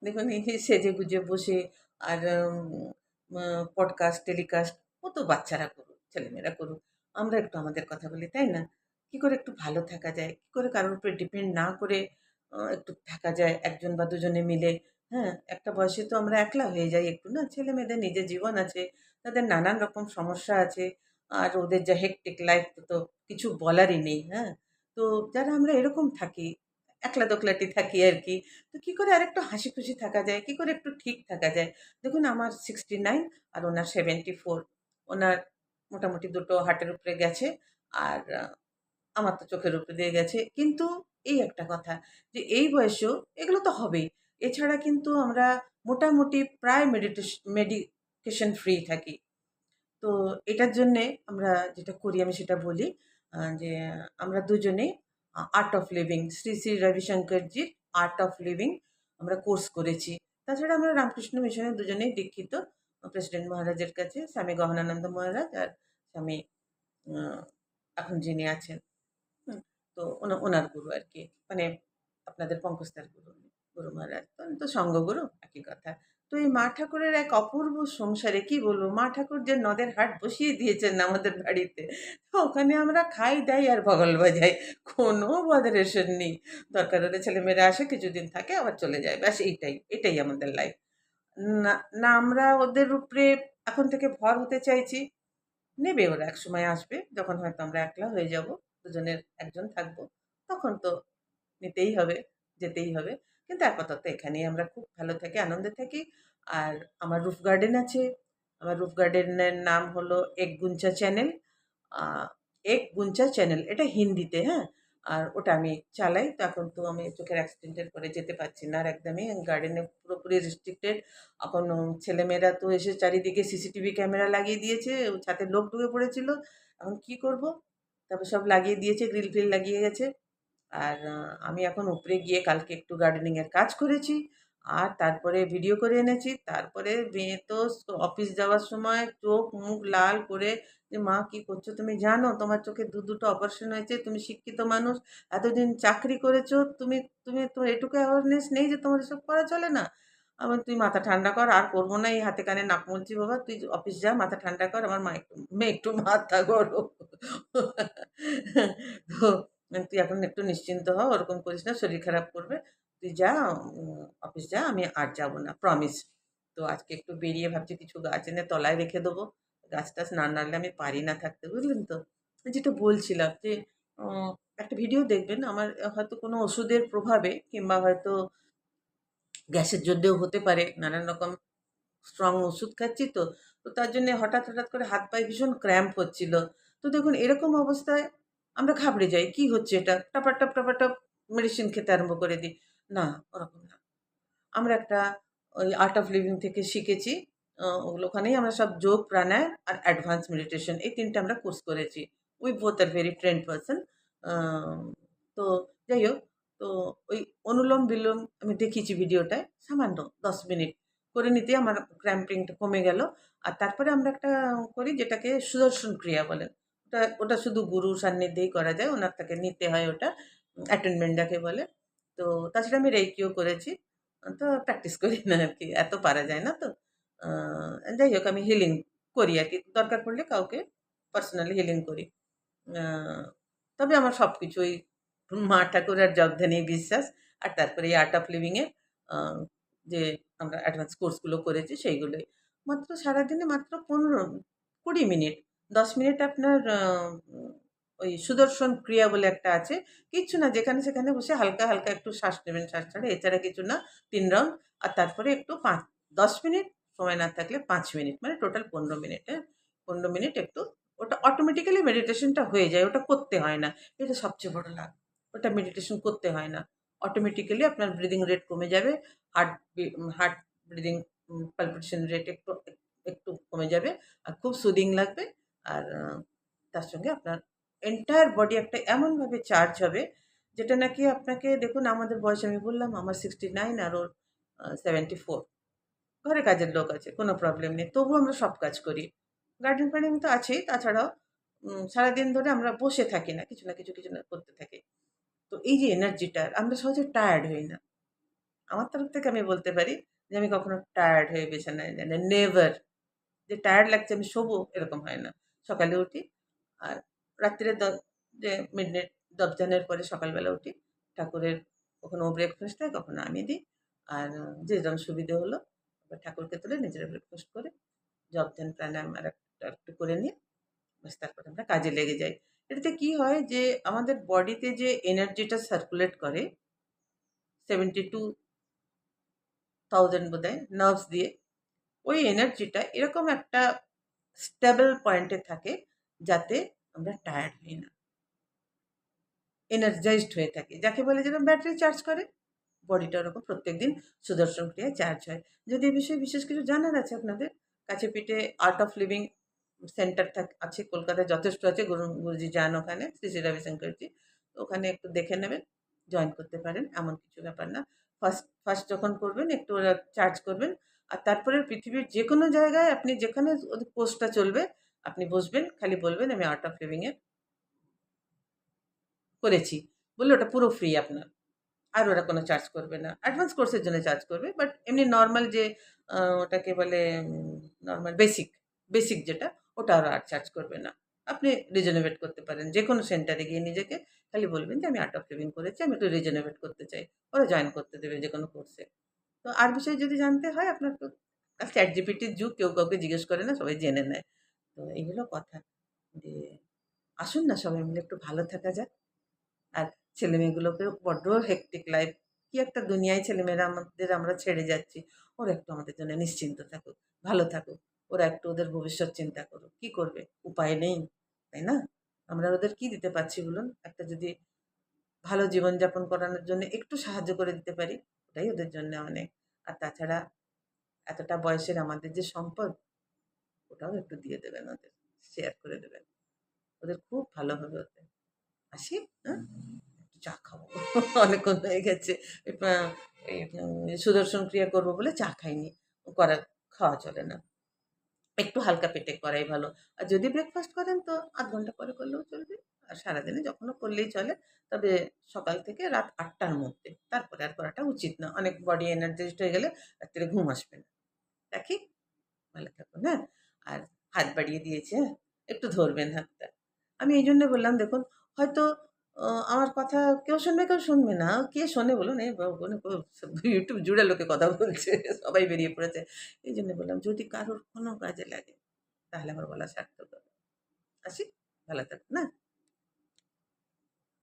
দেখুন এই যে সেজেগুজে বসে আর পডকাস্ট, টেলিকাস্ট ও তো বাচ্চারা করুক, ছেলেমেয়েরা করুক। আমরা একটু আমাদের কথা বলি, তাই না? কি করে একটু ভালো থাকা যায়? কি করে কারোর উপরে ডিপেন্ড না করে একটু থাকা যায় ১ জন বা ২ জনে মিলে, হ্যাঁ? একটা বয়সে তো আমরা একলা হয়ে যাই একটু না? ছেলেমেয়েদের নিজের জীবন আছে, তাদের নানান রকম সমস্যা আছে। আর ওদের যা হেক্টিক লাইফ তো কিছু বলারই নেই, হ্যাঁ? তো যারা আমরা এরকম থাকি, একলা দোকলাটি থাকি আরকি। তো কি করে আরেকটু হাসিখুশি থাকা যায়? কি করে একটু ঠিক থাকা যায়? দেখুন আমার 69 আর উনার 74। উনার মোটামুটি দুটো হার্টের উপরে গেছে। আর আমার তো চোখের উপর দিয়ে গেছে। কিন্তু এই একটা কথা যে এই বয়সেও এগুলো তো হবেই। এছাড়া কিন্তু আমরা মোটামুটি প্রায় মেডিকেশন ফ্রি থাকি। তো এটার জন্যে আমরা যেটা করি আমি সেটা বলি যে আমরা দুজনেই art of living Shri, Shri রবিশঙ্করজির আর্ট অফ লিভিং আমরা কোর্স করেছি। তাছাড়া আমরা রামকৃষ্ণ মিশনে দুজনেই দীক্ষিত। প্রেসিডেন্ট মহারাজের কাছে স্বামী গহনানন্দ মহারাজ আর স্বামী আ এখন যিনি আছেন তো ওনার গুরু আরকি। মানে আপনাদের পঙ্কজদার গুরু, গুরু মহারাজ। তো সঙ্ঘগুরু একই কথা। তো এই মা ঠাকুরের এক অপূর্ব সংসারে কি বলবো? মা ঠাকুর যে নদের হাট বসিয়ে দিয়েছেন আমাদের বাড়িতে। তো ওখানে আমরা খাই, দাই আর বগল বাজাই। কোনো বদারেশন নেই। দরকার হলে ছেলেমেয়েরা আসে কিছুদিন থাকে আবার চলে যায়। ব্যাস এইটাই। এটাই আমাদের লাইফ। না, না আমরা ওদের উপরে এখন থেকে ভর হতে চাইছি। নেবে ওরা একসময় আসবে যখন হয়তো আমরা একলা হয়ে যাব। দুজনের একজন থাকবো। তখন তো নিতেই হবে, যেতেই হবে। কিন্তু আপাতত এখানেই আমরা খুব ভালো থাকি, আনন্দে থাকি। আর আমার রুফ গার্ডেন আছে। আমার রুফ গার্ডেনের নাম হলো এক গুঞ্চা চ্যানেল। আ এক গুঞ্চা চ্যানেল এটা হিন্দিতে, হ্যাঁ? আর ওটা আমি চালাই। তো এখন তো আমি চোখের অ্যাক্সিডেন্ট এর পরে যেতে পারছি না আর একদমই। গার্ডেনে পুরোপুরি রেস্ট্রিক্টেড। এখন ছেলেমেয়েরা তো এসে চারিদিকে সিসিটিভি ক্যামেরা লাগিয়ে দিয়েছে। ও ছাদে লোক ঢুকে পড়েছিল। এখন কি করব? তারপর সব লাগিয়ে দিয়েছে, গ্রিল-ফিল লাগিয়ে গেছে। আর আমি এখন উপরে গিয়ে কালকে একটু গার্ডেনিং এর কাজ করেছি। আর তারপরে ভিডিও করে এনেছি। তারপরে মেয়ে তো অফিস যাওয়ার সময় চোখ মুখ লাল করে যে, "মা কি করছো তুমি জানো? তোমার চোখে দুটো অপারেশন হয়েছে। তুমি শিক্ষিত মানুষ। এতদিন চাকরি করেছো। তুমি তুমি তোমার এটুকু অ্যাওয়ারনেস নেই যে তোমার এসব করা চলে না?" আমি "তুই মাথা ঠান্ডা কর। আর করব না এই হাতে কানে নাক মলছি বাবা। তুই অফিস যা মাথা ঠান্ডা কর। আমার মেয়ে একটু মাথা গরম।" তো তুই এখন একটু নিশ্চিন্ত হ। ওরকম করিস না। শরীর খারাপ করবে। তুই যা অফিস যা। আমি আর যাব না। প্রমিস। তো আজকে একটু বেরিয়ে ভাবছি কিছু গাছ এনে তলায় রেখে দেবো। গাছ-টাছ না নাড়লে আমি পারি না থাকতে। বুঝলেন তো? যেটা বলছিলাম যে অ একটা ভিডিও দেখবেন আমার হয়তো কোনো ওষুধের প্রভাবে কিংবা হয়তো গ্যাসের জন্যেও হতে পারে। নানান রকম স্ট্রং ওষুধ খাচ্ছি তো। তো তার জন্যে হঠাৎ করে হাত পায়ে ভীষণ ক্র্যাম্প হচ্ছিল। তো দেখুন এরকম অবস্থায় আমরা ঘাবড়ে যাই। কি হচ্ছে এটা? টাপাটাপ মেডিসিন খেতে আরম্ভ করে দিই। না, ওরকম না। আমরা একটা ওই আর্ট অফ লিভিং থেকে শিখেছি। ওগুলো ওখানেই আমরা সব যোগ, প্রাণায়াম আর অ্যাডভান্স মেডিটেশন এই ৩ টে আমরা কোর্স করেছি। We both are very trained person. আম তো যাই হোক, তো ওই অনুলোম-বিলোম আমি দেখিয়েছি ভিডিওটায়। সামান্য ১০ মিনিট করে নিতেই আমার ক্র্যাম্পিং টা কমে গেল। আর তারপরে আমরা একটা করি যেটাকে সুদর্শন ক্রিয়া বলেন। ওটা শুধু গুরুর সান্নিধ্যেই করা যায়। উনার থেকে নিতে হয় ওটা। অ্যাটেনমেন্ট যাকে বলে। তো তাছাড়া আমি রেইকিও করেছি। তো প্র্যাকটিস করি না আরকি। এত পারা যায় না তো। আ যাই হোক আমি হিলিং করি আরকি। দরকার পড়লে কাউকে পার্সোনালি হিলিং করি। আ তবে আমার সবকিছুই মা ঠাকুর আর যজ্ঞানেই বিশ্বাস। আর তারপরে এই আর্ট অফ লিভিং এর আ যে আমরা অ্যাডভান্স কোর্স গুলো করেছি সেইগুলোই। মাত্র সারাদিনে মাত্র ১৫-২০ মিনিট। ১০ মিনিট আপনার ওই সুদর্শন ক্রিয়া বলে একটা আছে। কিচ্ছু না যেখানে সেখানে বসে হালকা একটু শ্বাস নেবেন, শ্বাস ছাড়া এছাড়া কিছু না। ৩ রাউন্ড আর তারপরে একটু ১০ মিনিট সময় না থাকলে ৫ মিনিট মানে টোটাল ১৫ মিনিট, হ্যাঁ? ১৫ মিনিট একটু ওটা অটোমেটিক্যালি মেডিটেশনটা হয়ে যায়। ওটা করতে হয় না। এটা সবচেয়ে বড় লাভ। ওটা মেডিটেশন করতে হয় না। অটোমেটিক্যালি আপনার ব্রিথিং রেট কমে যাবে। হার্ট ব্রিথিং পালপিটেশন রেট একটু কমে যাবে। আর খুব সুদিং লাগবে। আর তার সঙ্গে আপনার এন্টায়ার বডি একটা এমনভাবে চার্জ হবে, যেটা নাকি আপনাকে দেখুন আমাদের বয়স আমি বললাম আমার 69 আর ওর 74 ঘরে কাজের লোক আছে, কোনো প্রবলেম নেই। তবুও আমরা সব কাজ করি। গার্ডেন-ফার্ডেন তো আছেই, তাছাড়াও সারাদিন ধরে আমরা বসে থাকি না। কিছু না কিছু করতে থাকি। তো এই যে এনার্জিটা আমরা সহজে টায়ার্ড হই না। আমার তরফ থেকে আমি বলতে পারি যে আমি কখনো টায়ার্ড হয়ে বিছানায় যাই না। নেভার। যে টায়ার্ড লাগছে আমি শোবো এরকম হয় না। সকালে উঠি আর রাত্তিরে যে মিডনাইট দপজানের পরে সকালবেলা উঠি। ঠাকুরের কখনো ও ব্রেকফাস্ট দেয়, কখনো আমি দিই। আর যে যেরকম সুবিধে হলো এবার ঠাকুরকে তুলে নিজেরা ব্রেকফাস্ট করে জপ ধ্যান প্রাণায়াম আরেকটু করে নিয়ে ব্যাস তারপরে আমরা কাজে লেগে যাই। এটাতে কি হয় যে আমাদের বডিতে যে এনার্জিটা সার্কুলেট করে 72,000 বোধহয় নার্ভস দিয়ে, ওই এনার্জিটা এরকম একটা স্টেবল পয়েন্টে থাকে যাতে আমরা টায়ার্ড হই না। এনার্জাইজড হয়ে থাকি। যাকে বলে যেরকম ব্যাটারি চার্জ করে, বডিটা ওরকম প্রত্যেকদিন সুদর্শন ক্রিয়ায় চার্জ হয়। যদি এ বিষয়ে বিশেষ কিছু জানার আছে আপনাদের, কাছে পিঠে আর্ট অফ লিভিং সেন্টার আছে কলকাতায়, যথেষ্ট আছে। গুরুজি যান ওখানে, শ্রী শ্রী রবিশঙ্করজি। ওখানে একটু দেখে নেবেন, জয়েন করতে পারেন, এমন কিছু ব্যাপার না। ফার্স্ট ফার্স্ট যখন করবেন একটু ওরা চার্জ করবেন। আর তারপরে পৃথিবীর যেকোনো জায়গায় আপনি যেখানে ওদের কোর্সটা চলবে, আপনি বসবেন, খালি বলবেন আমি আর্ট অফ লিভিং এ করেছি। বললে ওটা পুরো ফ্রি আপনার। আর ওরা কোনো চার্জ করবে না। অ্যাডভান্স কোর্সের জন্য চার্জ করবে। বাট এমনি নরমাল যে ওটাকে বলে নরমাল বেসিক যেটা, ওটা ওরা আর চার্জ করবে না। আপনি রিজেনারেট করতে পারেন। যেকোনো সেন্টারে গিয়ে নিজেকে খালি বলবেন যে, "আমি আর্ট অফ লিভিং করেছি। আমি একটু রিজেনারেট করতে চাই।" ওরা জয়েন করতে দেবে যেকোনো কোর্সে। তো আর বিষয়ে যদি জানতে হয় আপনার তো ChatGPT র যুগ, কেউ কাউকে জিজ্ঞেস করে না, সবাই জেনে নেয়। তো এই হলো কথা। যে আসুন না সবাই মিলে একটু ভালো থাকা যাক। আর ছেলেমেয়েগুলোকেও বড্ড হেক্টিক লাইফ। কি একটা দুনিয়ায় ছেলেমেয়েরা আমাদের আমরা ছেড়ে যাচ্ছি। ওরা একটু আমাদের জন্য নিশ্চিন্ত থাকুক, ভালো থাকুক। ওরা একটু ওদের ভবিষ্যৎ চিন্তা করুক। কি করবে? উপায় নেই। তাই না? আমরা ওদের কি দিতে পারছি বলুন? একটা যদি ভালো জীবনযাপন করানোর জন্য একটু সাহায্য করে দিতে পারি, ওটাই ওদের জন্য অনেক। আর তাছাড়া এতটা বয়সের আমাদের যে সম্পদ, ওটাও একটু দিয়ে দেবেন ওদের। শেয়ার করে দেবেন। ওদের খুব ভালো হবে ওতে। আসি? হ্যাঁ? একটু চা খাবো। অনেকক্ষণ হয়ে গেছে। এ এই সুদর্শন ক্রিয়া করব বলে চা খাইনি। করা খাওয়া চলে না। একটু হালকা পেটে করাই ভালো। আর যদি ব্রেকফাস্ট করেন তো ০.৫ ঘন্টা পরে করলেও চলবে। আর সারাদিনে যখনও করলেই চলে। তবে সকাল থেকে রাত ৮ টার মধ্যে। তারপরে আর করাটা উচিত না। অনেক বডি এনার্জাইজড হয়ে গেলে রাত্তিরে ঘুম আসবে না। রাখি? ভালো থাকুন, হ্যাঁ? আর হাত বাড়িয়ে দিয়েছি, হ্যাঁ? একটু ধরবেন হাতটা। আমি এইজন্য বললাম দেখুন, হয়তো আমার কথা কেউ শুনবে, কেউ শুনবে না। কে শোনে বলুন? এই YouTube জুড়ে লোকে কথা বলছে। সবাই বেরিয়ে পড়েছে। এইজন্য বললাম যদি কারোর কোনো কাজে লাগে তাহলে আমার বলা সার্থক হবে। আসি? ভালো থাকুন, হ্যাঁ?